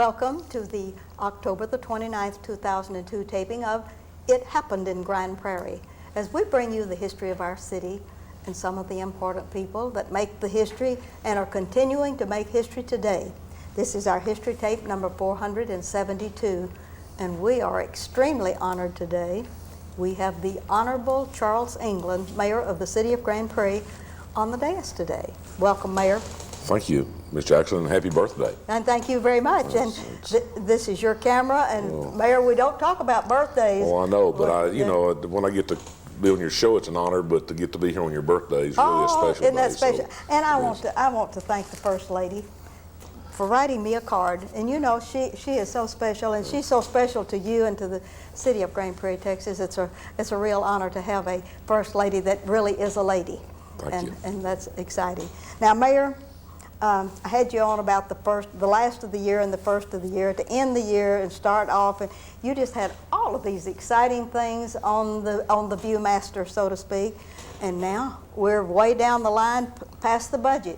Welcome to the October the 29th, 2002 taping of It Happened in Grand Prairie, as we bring you the history of our city and some of the important people that make the history and are continuing to make history today. This is our history tape number 472, and we are extremely honored today. We have the Honorable Charles England, Mayor of the City of Grand Prairie, on the dais today. Welcome, Mayor. Thank you, Ms. Jackson, and happy birthday. And thank you very much. And this is your camera, and Mayor, we don't talk about birthdays. Well, I know, but when I get to be on your show, it's an honor, but to get to be here on your birthday is really a special day. Isn't that special? So, and I want to thank the First Lady for writing me a card. And you know, she is so special, and she's so special to you and to the city of Grand Prairie, Texas. It's a real honor to have a First Lady that really is a lady. Thank you. And that's exciting. Now, Mayor, I had you on about the last of the year and the first of the year, to end the year and start off, and you just had all of these exciting things on the Viewmaster, so to speak, and now we're way down the line past the budget,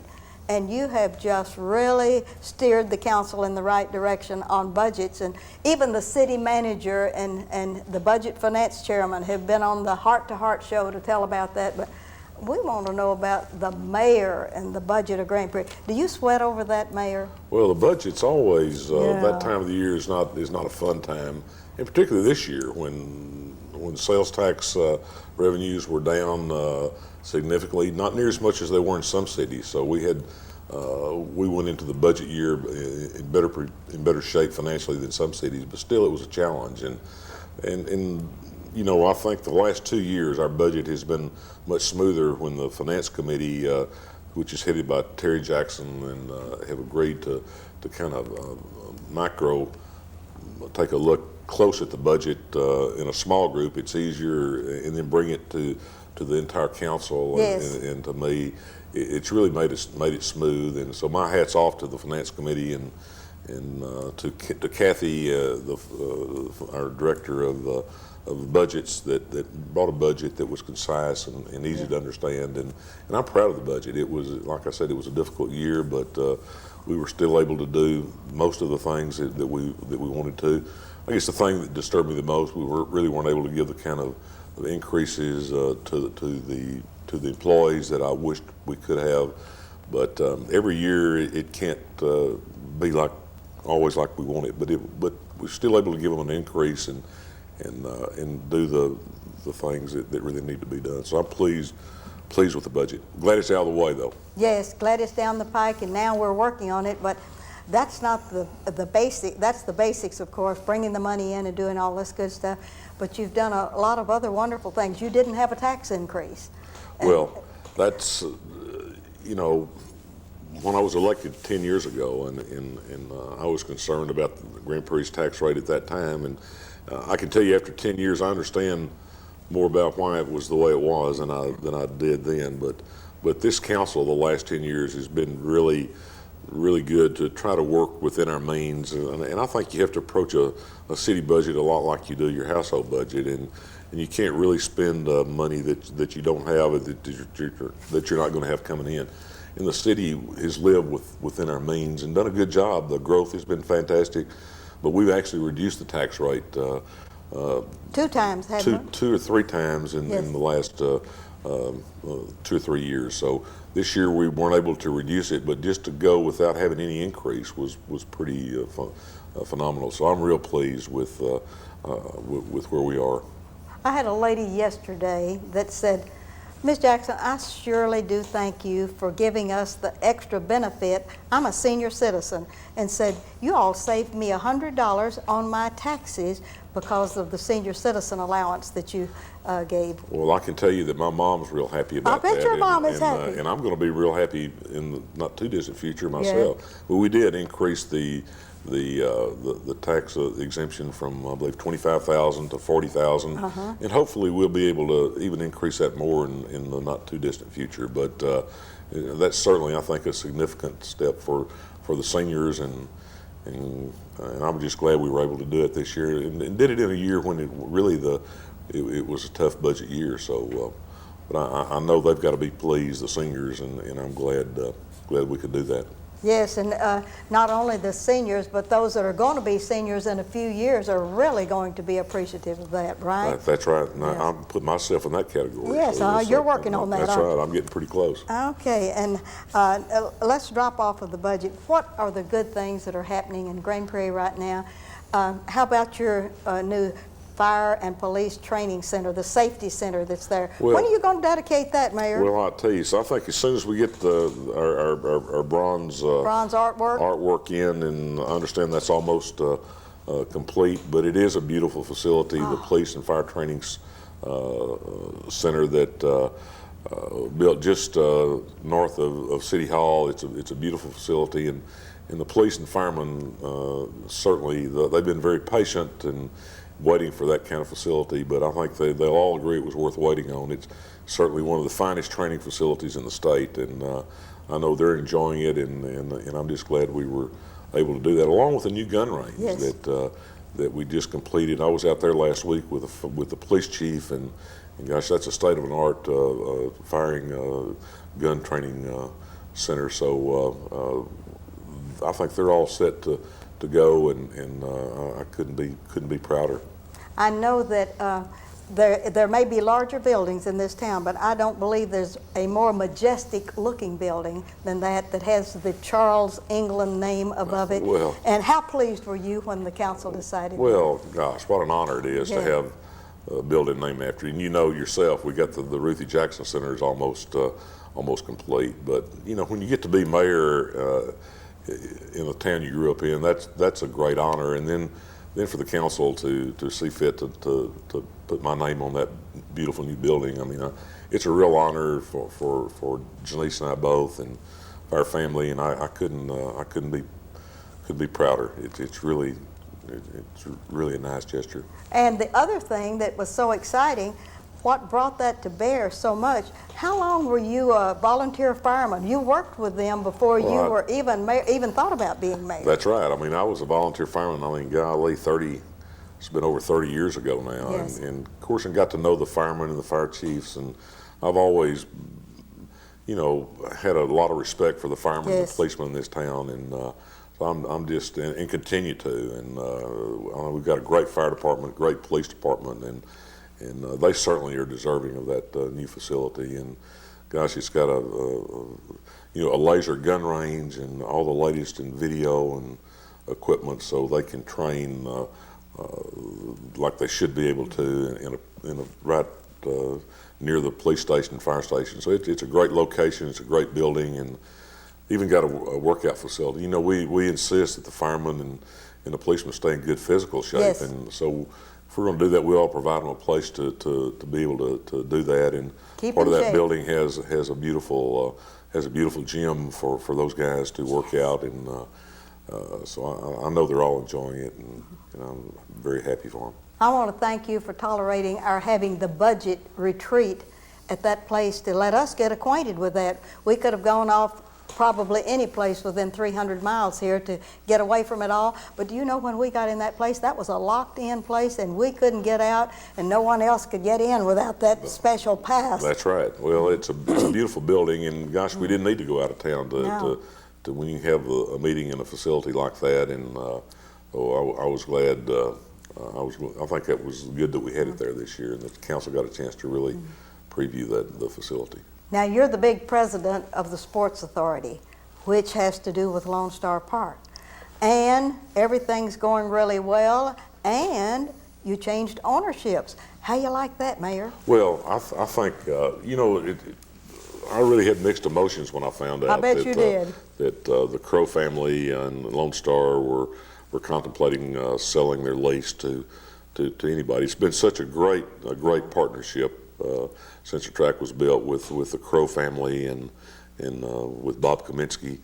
and you have just really steered the council in the right direction on budgets, and even the city manager and the budget finance chairman have been on the Heart to Heart show to tell about that. But we want to know about the mayor and the budget of Grand Prairie. Do you sweat over that, Mayor? Well, the budget's always that time of the year is not a fun time, and particularly this year when sales tax revenues were down significantly, not near as much as they were in some cities. So we went into the budget year in better shape financially than some cities, but still it was a challenge. And you know, I think the last 2 years our budget has been much smoother when the Finance Committee, which is headed by Terry Jackson, and have agreed to kind of take a look close at the budget in a small group. It's easier, and then bring it to the entire council. Yes. And to me, it's really made it smooth. And so my hat's off to the Finance Committee and to Kathy, our director of budgets, that brought a budget that was concise and easy to understand, and I'm proud of the budget. It was, like I said, it was a difficult year, but we were still able to do most of the things that we wanted to. I guess the thing that disturbed me the most, we really weren't able to give the kind of increases to the employees that I wished we could have. But every year it can't be always like we want it, but we're still able to give them an increase and do the things that really need to be done. So I'm pleased with the budget. Glad it's out of the way, though. Yes, glad it's down the pike, and now we're working on it. But that's not the basic. That's the basics, of course, bringing the money in and doing all this good stuff. But you've done a lot of other wonderful things. You didn't have a tax increase. Well, that's you know, when I was elected 10 years ago, and I was concerned about the Grand Prairie's tax rate at that time, and I can tell you after 10 years I understand more about why it was the way it was than I did then. But this council the last 10 years has been really good to try to work within our means, and I think you have to approach a city budget a lot like you do your household budget, and you can't really spend money that you don't have, that you're not going to have coming in. And the city has lived within our means and done a good job. The growth has been fantastic, but we've actually reduced the tax rate 2 times, haven't we? 2 or 3 times in the last 2 or 3 years. So this year we weren't able to reduce it, but just to go without having any increase was pretty phenomenal. So I'm real pleased with where we are. I had a lady yesterday that said, Ms. Jackson, I surely do thank you for giving us the extra benefit. I'm a senior citizen, and said, you all saved me $100 on my taxes because of the senior citizen allowance that you gave. Well, I can tell you that my mom's real happy about that. I bet your mom is happy. And I'm going to be real happy in the not too distant future myself. Yeah. But we did increase the tax exemption from, I believe, $25,000 to $40,000, and hopefully we'll be able to even increase that more in the not too distant future. But that's certainly, I think, a significant step for the seniors, and I'm just glad we were able to do it this year, and did it in a year when it was a tough budget year. So, but I know they've got to be pleased, the seniors, and I'm glad we could do that. Yes, and not only the seniors, but those that are going to be seniors in a few years are really going to be appreciative of that, right? That's right. And Yes. I'm putting myself in that category. Yes, it's you're working on that, That's aren't right. you? I'm getting pretty close. Okay, and let's drop off of the budget. What are the good things that are happening in Grand Prairie right now? How about your new fire and police training center, the safety center that's there? Well, when are you going to dedicate that, Mayor? Well, I'll tell you. So I think as soon as we get our bronze artwork in, and I understand that's almost complete, but it is a beautiful facility. The police and fire training center that built just north of City Hall. It's a beautiful facility, and the police and firemen certainly they've been very patient and waiting for that kind of facility, but I think they'll all agree it was worth waiting on. It's certainly one of the finest training facilities in the state, and I know they're enjoying it, and I'm just glad we were able to do that, along with a new gun range. Yes. That we just completed. I was out there last week with the police chief, and gosh, that's a state-of-the-art firing gun training center. So I think they're all set to go, and I couldn't be prouder. I know that there may be larger buildings in this town, but I don't believe there's a more majestic looking building than that has the Charles England name above it. Well, and how pleased were you when the council decided? Well, gosh, what an honor it is Yeah. to have a building named after you. And you know yourself, we got the Ruthie Jackson Center is almost complete. But you know, when you get to be mayor in the town you grew up in, that's a great honor. And then for the council to see fit to put my name on that beautiful new building, I mean, it's a real honor for Janice and I both, and our family. And I couldn't be prouder. It's really a nice gesture. And the other thing that was so exciting, what brought that to bear so much, how long were you a volunteer fireman? You worked with them before you were even thought about being mayor. That's right. I mean, I was a volunteer fireman, I mean, golly, it's been over 30 years ago now. Yes. And of course, I got to know the firemen and the fire chiefs, and I've always, you know, had a lot of respect for the firemen and Yes. the policemen in this town, and so I'm just, and continue to, and we've got a great fire department, great police department, and they certainly are deserving of that new facility. And gosh, it's got a laser gun range and all the latest in video and equipment, so they can train like they should be able to in a right near the police station, fire station. So it's a great location. It's a great building, and even got a workout facility. You know, we insist that the firemen and the policemen stay in good physical shape, Yes. and so if we're going to do that, we all provide them a place to be able to do that. And Keep part of in that shape. building has a beautiful gym for those guys to work out, and so I know they're all enjoying it, and I'm very happy for them. I want to thank you for tolerating our having the budget retreat at that place to let us get acquainted with that. We could have gone off probably any place within 300 miles here to get away from it all. But do you know, when we got in that place, that was a locked-in place, and we couldn't get out, and no one else could get in without that special pass. That's right. Well, it's a beautiful building, and gosh, we didn't need to go out of town to when you have a meeting in a facility like that. And I was glad. I think it was good that we had it there this year, and the council got a chance to really preview the facility. Now, you're the big president of the Sports Authority, which has to do with Lone Star Park. And everything's going really well, and you changed ownerships. How you like that, Mayor? Well, I think, you know, I really had mixed emotions when I found out I bet you did. That the Crow family and Lone Star were contemplating selling their lease to anybody. It's been such a great partnership since the track was built with the Crow family and with Bob Kaminsky.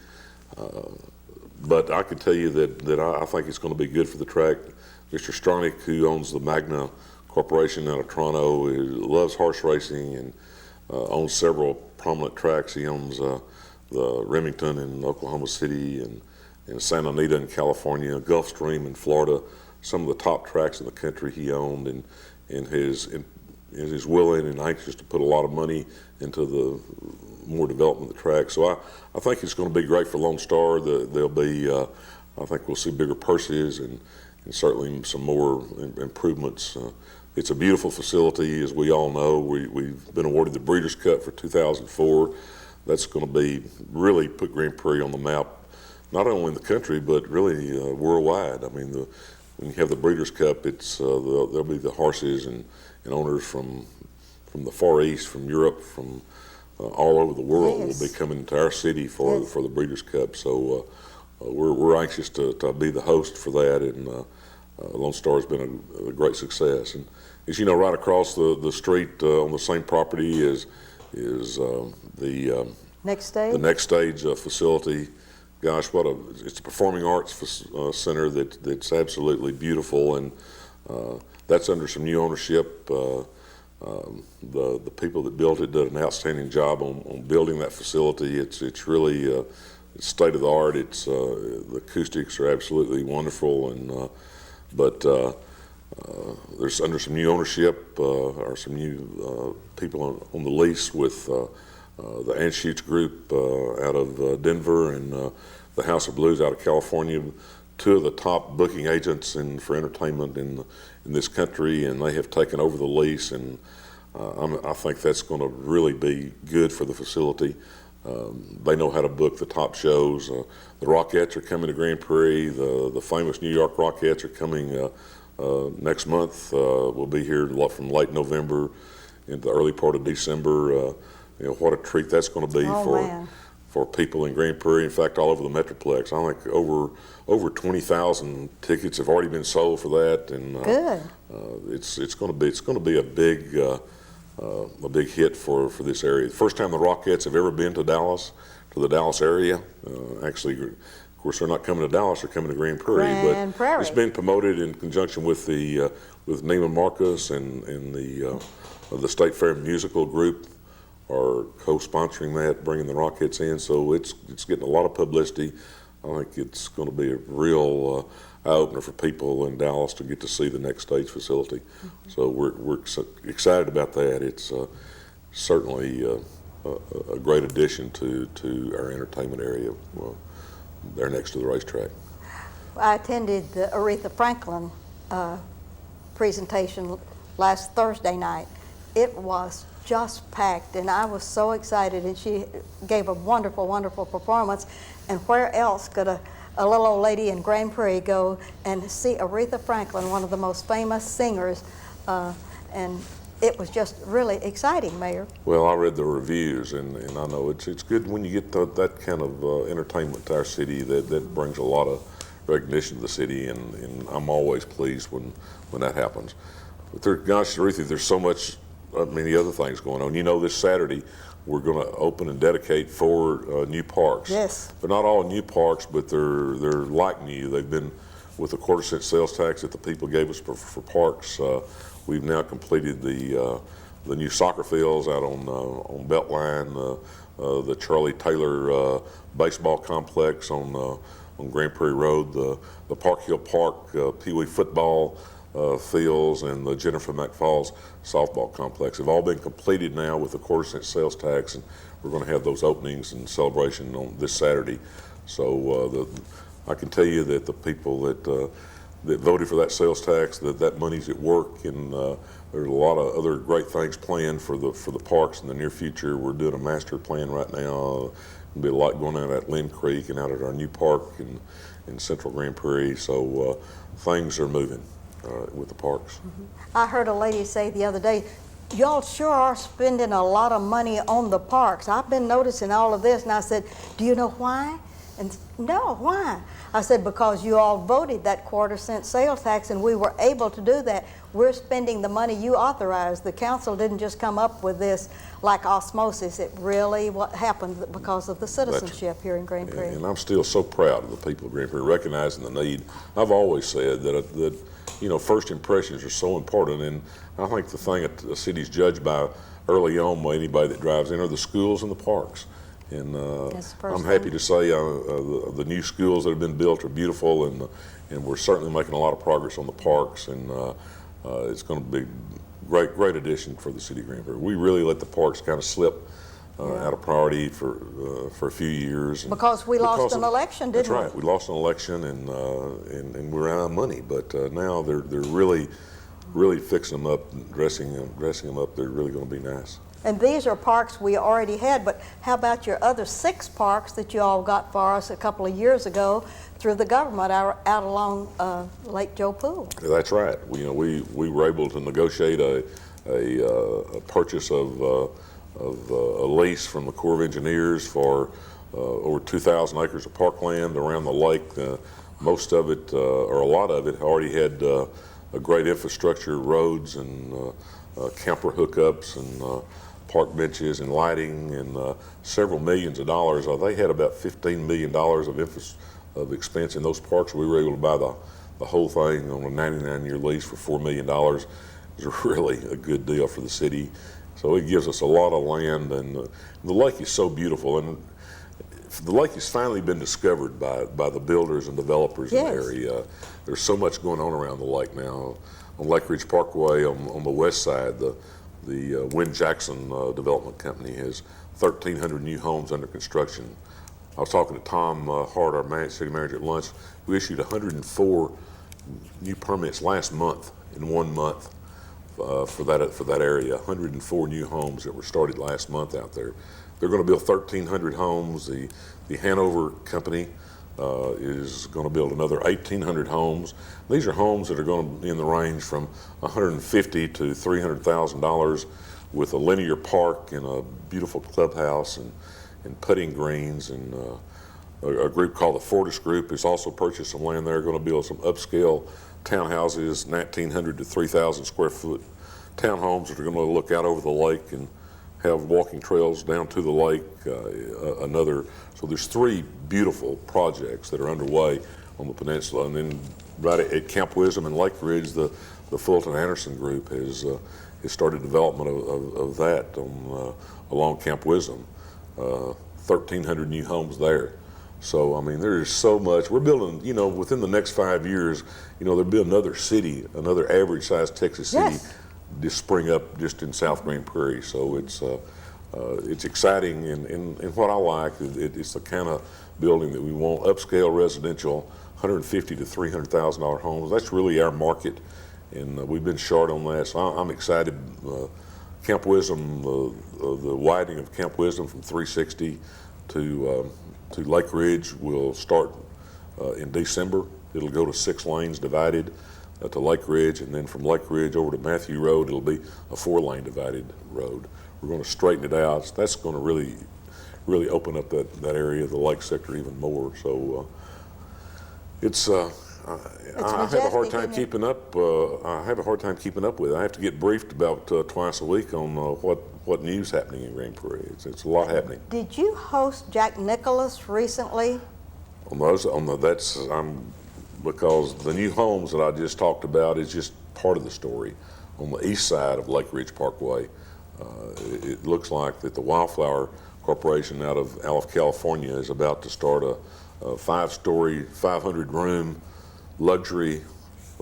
But I can tell you that I think it's going to be good for the track. Mr. Stronick, who owns the Magna Corporation out of Toronto, who loves horse racing and owns several prominent tracks. He owns the Remington in Oklahoma City and Santa Anita in California, Gulfstream in Florida, some of the top tracks in the country he owned, and has is willing and anxious to put a lot of money into the more development of the track. So I think it's going to be great for Lone Star. There'll be, I think we'll see bigger purses and certainly some more improvements. It's a beautiful facility, as we all know. We've been awarded the Breeders' Cup for 2004. That's going to be really put Grand Prairie on the map, not only in the country, but really worldwide. I mean, when you have the Breeders' Cup, there'll be the horses and owners from the Far East, from Europe, from all over the world will be coming to our city for the Breeders' Cup. So we're anxious to be the host for that, and Lone Star has been a great success. And as you know, right across the street on the same property is the Next Stage? The Next Stage facility. Gosh, it's a performing arts center that's absolutely beautiful, and that's under some new ownership. The people that built it did an outstanding job on building that facility. It's really state of the art. The acoustics are absolutely wonderful, and but there's under some new ownership or some new people on the lease with the Anschutz Group out of Denver and the House of Blues out of California, two of the top booking agents for entertainment in this country, and they have taken over the lease, and I think that's going to really be good for the facility. They know how to book the top shows. The Rockettes are coming to Grand Prairie. The famous New York Rockettes are coming next month. We'll be here from late November into the early part of December. What a treat that's going to be for people in Grand Prairie. In fact, all over the Metroplex. I think over 20,000 tickets have already been sold for that, and good. It's going to be a big hit for this area. The first time the Rockettes have ever been to the Dallas area. Actually, of course, they're not coming to Dallas; they're coming to Grand Prairie. Prairie. It's been promoted in conjunction with with Neiman Marcus and the State Fair Musical Group are co-sponsoring that, bringing the Rockettes in. So it's getting a lot of publicity. I think it's going to be a real eye-opener for people in Dallas to get to see the Next Stage facility. Mm-hmm. So we're excited about that. It's certainly a great addition to our entertainment area. Well, they're next to the racetrack. I attended the Aretha Franklin presentation last Thursday night. It was just packed, and I was so excited, and she gave a wonderful, wonderful performance. And where else could a little old lady in Grand Prairie go and see Aretha Franklin, one of the most famous singers, and it was just really exciting, Mayor. Well, I read the reviews, and I know it's good when you get that kind of entertainment to our city. That brings a lot of recognition to the city, and I'm always pleased when that happens. But gosh, Aretha, there's so many other things going on. This Saturday we're going to open and dedicate 4 new parks. Yes. They're not all new parks, but they're like new. They've been with the 1/4-cent sales tax that the people gave us for parks. We've now completed the new soccer fields out on Beltline, the Charlie Taylor baseball complex on Grand Prairie Road, the Park Hill Park Pee Wee football fields, and the Jennifer McFalls softball complex have all been completed now with the 1/4-cent sales tax, and we're going to have those openings and celebration on this Saturday. So I can tell you that the people that voted for that sales tax, that money's at work, and there's a lot of other great things planned for the parks in the near future. We're doing a master plan right now. There'll be a lot going on at Lynn Creek and out at our new park in Central Grand Prairie. So things are moving with the parks. Mm-hmm. I heard a lady say the other day, y'all sure are spending a lot of money on the parks. I've been noticing all of this, and I said, do you know why? And no, why? I said, because you all voted that 1/4-cent sales tax, and we were able to do that. We're spending the money you authorized. The council didn't just come up with this like osmosis. It really happened because of the citizenship here in Grand Prairie. And I'm still so proud of the people of Grand Prairie recognizing the need. I've always said that first impressions are so important, and I think the thing a city's judged by early on by anybody that drives in are the schools and the parks. And I'm happy to say the new schools that have been built are beautiful, and we're certainly making a lot of progress on the parks, and it's going to be great addition for the city of Grand Prairie. We really let the parks kind of slip out of priority for a few years. And because we lost an election, didn't we? That's right. We lost an election, and we ran out of money. But now they're really fixing them up, and dressing them up. They're really going to be nice. And these are parks we already had, but how about your other 6 parks that you all got for us a couple of years ago through the government out along Lake Joe Pool? That's right. We were able to negotiate a purchase of a lease from the Corps of Engineers for over 2,000 acres of parkland around the lake. Most of it, or a lot of it, already had a great infrastructure, roads and camper hookups and park benches and lighting and several millions of dollars. They had about $15 million of expense in those parks. We were able to buy the whole thing on a 99-year lease for $4 million. It was really a good deal for the city. So it gives us a lot of land, and the lake is so beautiful. And the lake has finally been discovered by the builders and developers in the area. There's so much going on around the lake now. On Lake Ridge Parkway on the west side, the Wynn Jackson Development Company has 1,300 new homes under construction. I was talking to Tom Hart, our city manager, at lunch. We issued 104 new permits last month, in 1 month, for that area. 104 new homes that were started last month out there. They're going to build 1,300 homes. The Hanover Company is going to build another 1,800 homes. These are homes that are going to be in the range from $150,000 to $300,000, with a linear park and a beautiful clubhouse and putting greens. And a group called the Fortis Group has also purchased some land there. Going to build some upscale townhouses, 1,900 to 3,000 square foot townhomes that are going to look out over the lake and have walking trails down to the lake. So there's 3 beautiful projects that are underway on the peninsula. And then right at Camp Wisdom and Lake Ridge, the Fulton Anderson Group has started development of that along Camp Wisdom. 1,300 new homes there. So, I mean, there is so much. We're building, within the next 5 years, there'll be another city, another average-sized Texas city just spring up just in South Grand Prairie. So it's exciting, and what I like, it's the kind of building that we want: upscale residential, $150,000 to $300,000 homes. That's really our market, and we've been short on that. So I'm excited. Camp Wisdom, the widening of Camp Wisdom from 360 to Lake Ridge will start in December. It'll go to 6 lanes divided to Lake Ridge, and then from Lake Ridge over to Matthew Road, it'll be a 4-lane divided road. We're going to straighten it out. That's going to really open up that area of the lake sector even more. So it's I have a hard time keeping up. I have a hard time keeping up with it. I have to get briefed about twice a week on what news happening in Grand Prairie. It's a lot happening. Did you host Jack Nicklaus recently? Because the new homes that I just talked about is just part of the story. On the east side of Lake Ridge Parkway, it looks like that the Wildflower Corporation out of California is about to start a 5-story, 500-room luxury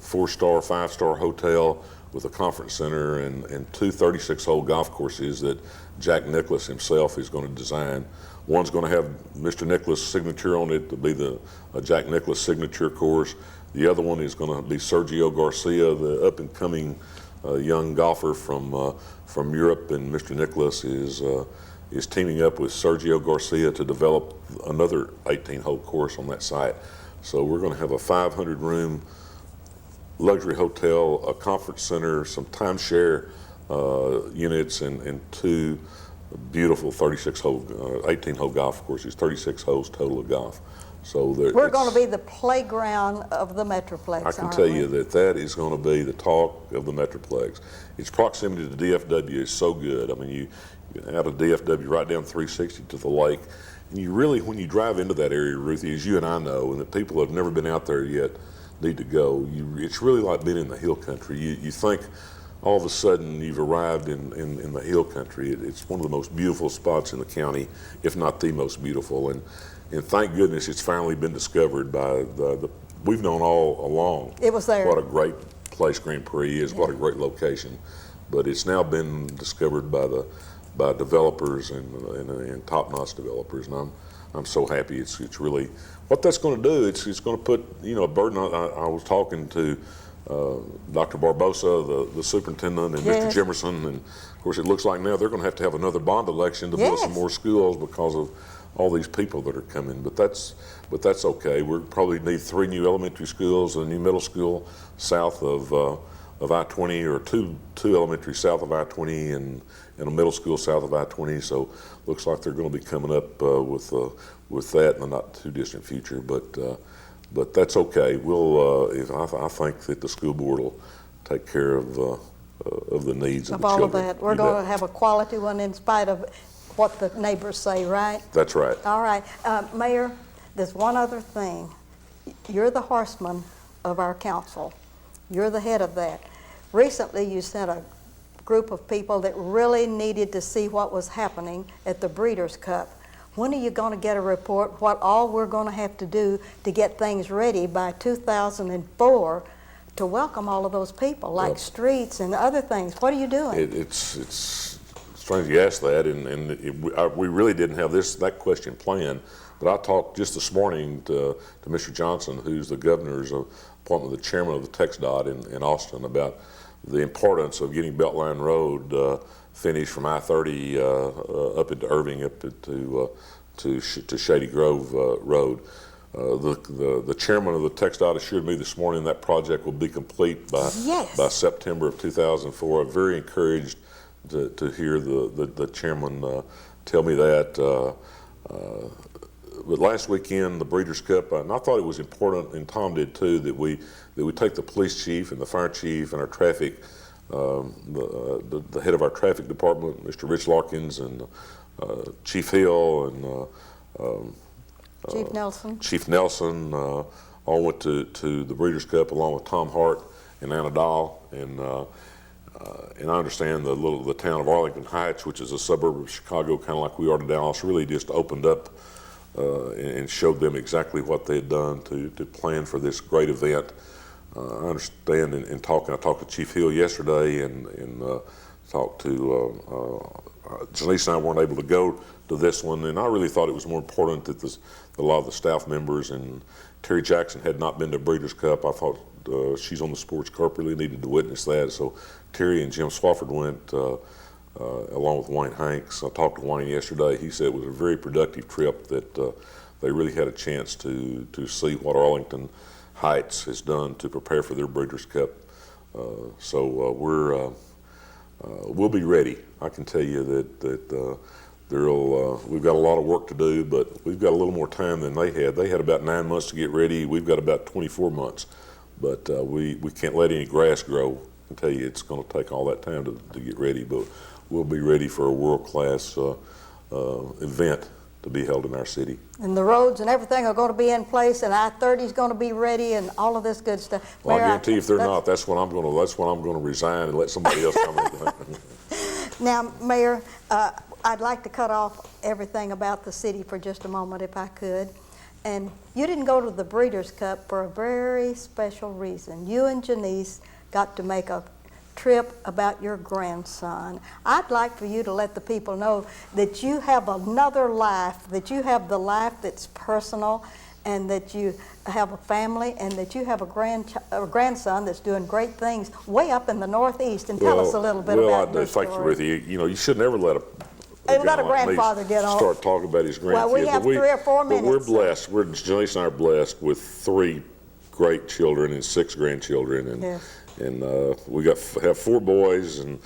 4-star, 5-star hotel with a conference center and 2 36-hole golf courses that Jack Nicklaus himself is going to design. One's going to have Mr. Nicklaus' signature on it to be the Jack Nicklaus signature course. The other one is going to be Sergio Garcia, the up-and-coming young golfer from Europe, and Mr. Nicklaus is teaming up with Sergio Garcia to develop another 18-hole course on that site. So we're going to have a 500-room luxury hotel, a conference center, some timeshare units, and 2 beautiful 18-hole golf courses, 36 holes total of golf. So we're going to be the playground of the Metroplex. I can tell you that is going to be the talk of the Metroplex. Its proximity to DFW is so good. I mean, you out of DFW right down 360 to the lake, and you really, when you drive into that area, Ruthie, as you and I know, and the people who have never been out there yet need to go, it's really like being in the hill country. You think all of a sudden you've arrived in the hill country. It's one of the most beautiful spots in the county, if not the most beautiful. And thank goodness it's finally been discovered by we've known all along. It was there. What a great place Grand Prairie is, what a great location. but it's now been discovered by developers and top-notch developers, and I'm so happy. It's really what that's going to do. It's going to put a burden on. I was talking to Dr. Barbosa, the superintendent, and Yes. Mr. Jimerson, and of course it looks like now they're going to have another bond election to build some Yes. more schools because of all these people that are coming. But that's okay. We probably need 3 new elementary schools, a new middle school south of I-20, or two elementary south of I-20, and a middle school south of I-20. So looks like they're going to be coming up with that in the not too distant future. But that's okay. I think that the school board will take care of the needs of the all children. of that. We're You going bet. to have a quality one in spite of what the neighbors say, right? That's right. All right. Mayor, there's one other thing. You're the horseman of our council. You're the head of that. Recently, you sent a group of people that really needed to see what was happening at the Breeders' Cup. When are you going to get a report what all we're going to have to do to get things ready by 2004 to welcome all of those people, like streets and other things? What are you doing? It's strange you asked that, and we really didn't have that question planned. But I talked just this morning to Mr. Johnson, who's the governor's appointment, the chairman of the TxDOT in Austin, about the importance of getting Beltline Road finished from I-30 up into Irving, up to Shady Grove Road. The chairman of the TxDOT assured me this morning that project will be complete by September of 2004. I'm very encouraged to hear the chairman tell me that. But last weekend, the Breeders' Cup, and I thought it was important, and Tom did too, that we take the police chief and the fire chief and our traffic, the head of our traffic department, Mr. Rich Larkins, and Chief Hill and Chief Nelson, all went to the Breeders' Cup along with Tom Hart and Anna Dahl, and I understand the town of Arlington Heights, which is a suburb of Chicago, kind of like we are to Dallas, really just opened up and showed them exactly what they had done to plan for this great event. I understand I talked to Chief Hill yesterday and talked to Janice and I weren't able to go to this one, and I really thought it was more important that a lot of the staff members, and Terry Jackson had not been to Breeders' Cup. I thought she's on the sports carp, really needed to witness that. So Terry and Jim Swafford went along with Wayne Hanks. I talked to Wayne yesterday. He said it was a very productive trip, that they really had a chance to see what Arlington Heights has done to prepare for their Breeders' Cup. So we'll be ready. I can tell you that we've got a lot of work to do, but we've got a little more time than they had. They had about 9 months to get ready. We've got about 24 months, but we can't let any grass grow. I can tell you it's going to take all that time to get ready, but we'll be ready for a world-class event to be held in our city. And the roads and everything are going to be in place, and I-30 is going to be ready, and all of this good stuff. Well, I guarantee you, if they're not, that's when I'm going to resign and let somebody else come in. Now, Mayor, I'd like to cut off everything about the city for just a moment, if I could. And you didn't go to the Breeders' Cup for a very special reason. You and Janice got to make a trip about your grandson. I'd like for you to let the people know that you have another life, that you have the life that's personal, and that you have a family, and that you have a grandson that's doing great things way up in the Northeast. And tell us a little bit about your story. Thank you, Ruthie. You should never let a grandfather get on. Start talking about his grandkids. Well, we have 3 or 4 minutes. But we're blessed. Janice and I are blessed with 3 great children and 6 grandchildren, and yes. And we have 4 boys and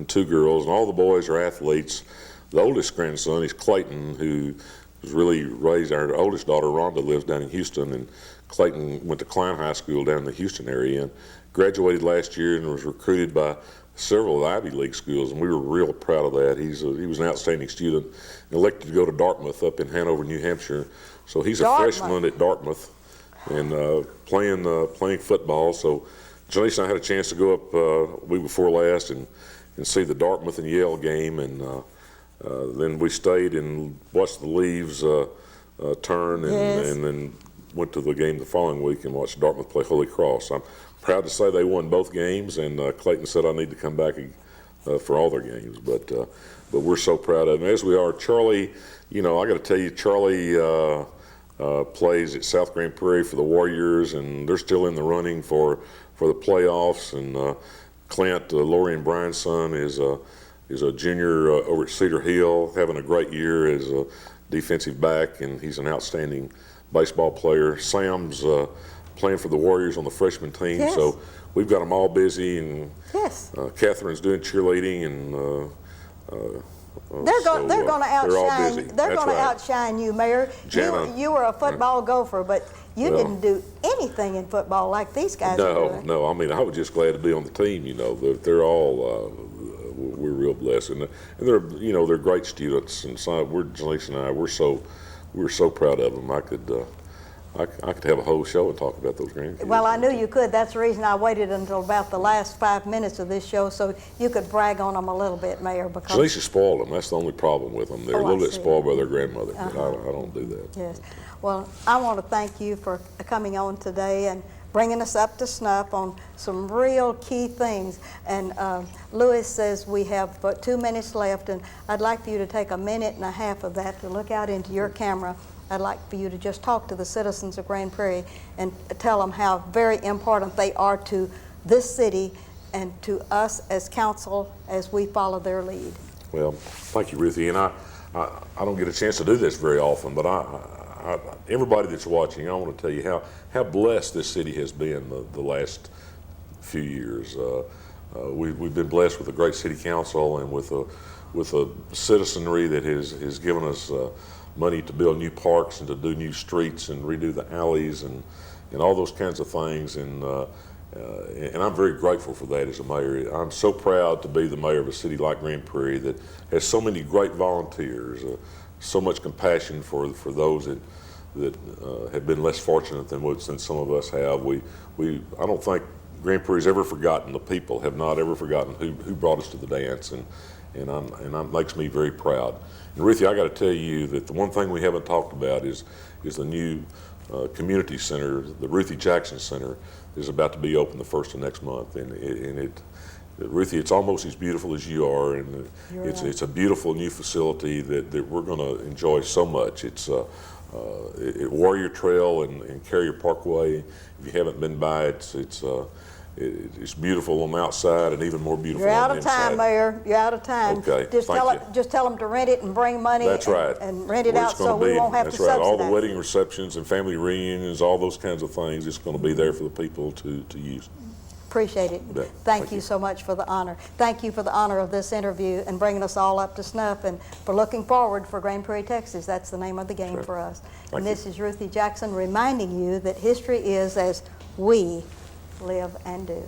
2 girls, and all the boys are athletes. The oldest grandson is Clayton, who was really raised. Our oldest daughter, Rhonda, lives down in Houston, and Clayton went to Klein High School down in the Houston area and graduated last year and was recruited by several of the Ivy League schools, and we were real proud of that. He was an outstanding student and elected to go to Dartmouth up in Hanover, New Hampshire. So he's a freshman at Dartmouth and playing football. So Janice and I had a chance to go up a week before last and see the Dartmouth and Yale game, and then we stayed and watched the leaves turn, and then went to the game the following week and watched Dartmouth play Holy Cross. I'm proud to say they won both games, and Clayton said I need to come back for all their games. But we're so proud of them, as we are. Charlie, I got to tell you, Charlie plays at South Grand Prairie for the Warriors, and they're still in the running for the playoffs. And Clint, Lori and Brian's son, is a junior over at Cedar Hill, having a great year as a defensive back, and he's an outstanding baseball player. Sam's playing for the Warriors on the freshman team, yes. So we've got them all busy, and yes. Catherine's doing cheerleading, and they're going to outshine. They're going to right. outshine you, Mayor. You were a football gopher, but you didn't do anything in football like these guys are doing. No. I mean, I was just glad to be on the team. They're all. We're real blessed, and they're great students. And so Jaleesa and I, we're so proud of them. I could have a whole show and talk about those grandkids. Well, I knew you could. That's the reason I waited until about the last 5 minutes of this show, so you could brag on them a little bit, Mayor. Because Jaleesa spoiled them. That's the only problem with them. They're a little bit spoiled by their grandmother, but I don't do that. Yes. Well, I want to thank you for coming on today and bringing us up to snuff on some real key things. And Lewis says we have but 2 minutes left, and I'd like for you to take a minute and a half of that to look out into your camera. I'd like for you to just talk to the citizens of Grand Prairie and tell them how very important they are to this city and to us as council as we follow their lead. Well, thank you, Ruthie. And I don't get a chance to do this very often, but everybody that's watching, I want to tell you how blessed this city has been the last few years. We've been blessed with a great city council and with a citizenry that has given us money to build new parks and to do new streets and redo the alleys and all those kinds of things. And I'm very grateful for that as a mayor. I'm so proud to be the mayor of a city like Grand Prairie that has so many great volunteers, so much compassion for those that have been less fortunate than some of us have. I don't think Grand Prairie's ever forgotten, the people have not ever forgotten who brought us to the dance, and that makes me very proud. And Ruthie, I got to tell you that the one thing we haven't talked about is the new community center, the Ruthie Jackson Center, is about to be open the first of next month, and Ruthie, it's almost as beautiful as you are, and it's a beautiful new facility that we're going to enjoy so much. It's at Warrior Trail and Carrier Parkway. If you haven't been by it, it's beautiful on the outside and even more beautiful on the inside. You're out of time, Mayor. You're out of time. Okay, Just tell them to rent it and bring money. That's right. And rent it out so we won't have to subsidize. That's right. All the wedding receptions and family reunions, all those kinds of things, it's going to be there for the people to use. Appreciate it. Yeah, Thank you so much for the honor. Thank you for the honor of this interview and bringing us all up to snuff and for looking forward for Grand Prairie, Texas. That's the name of the game for us. And this is Ruthie Jackson reminding you that history is as we live and do.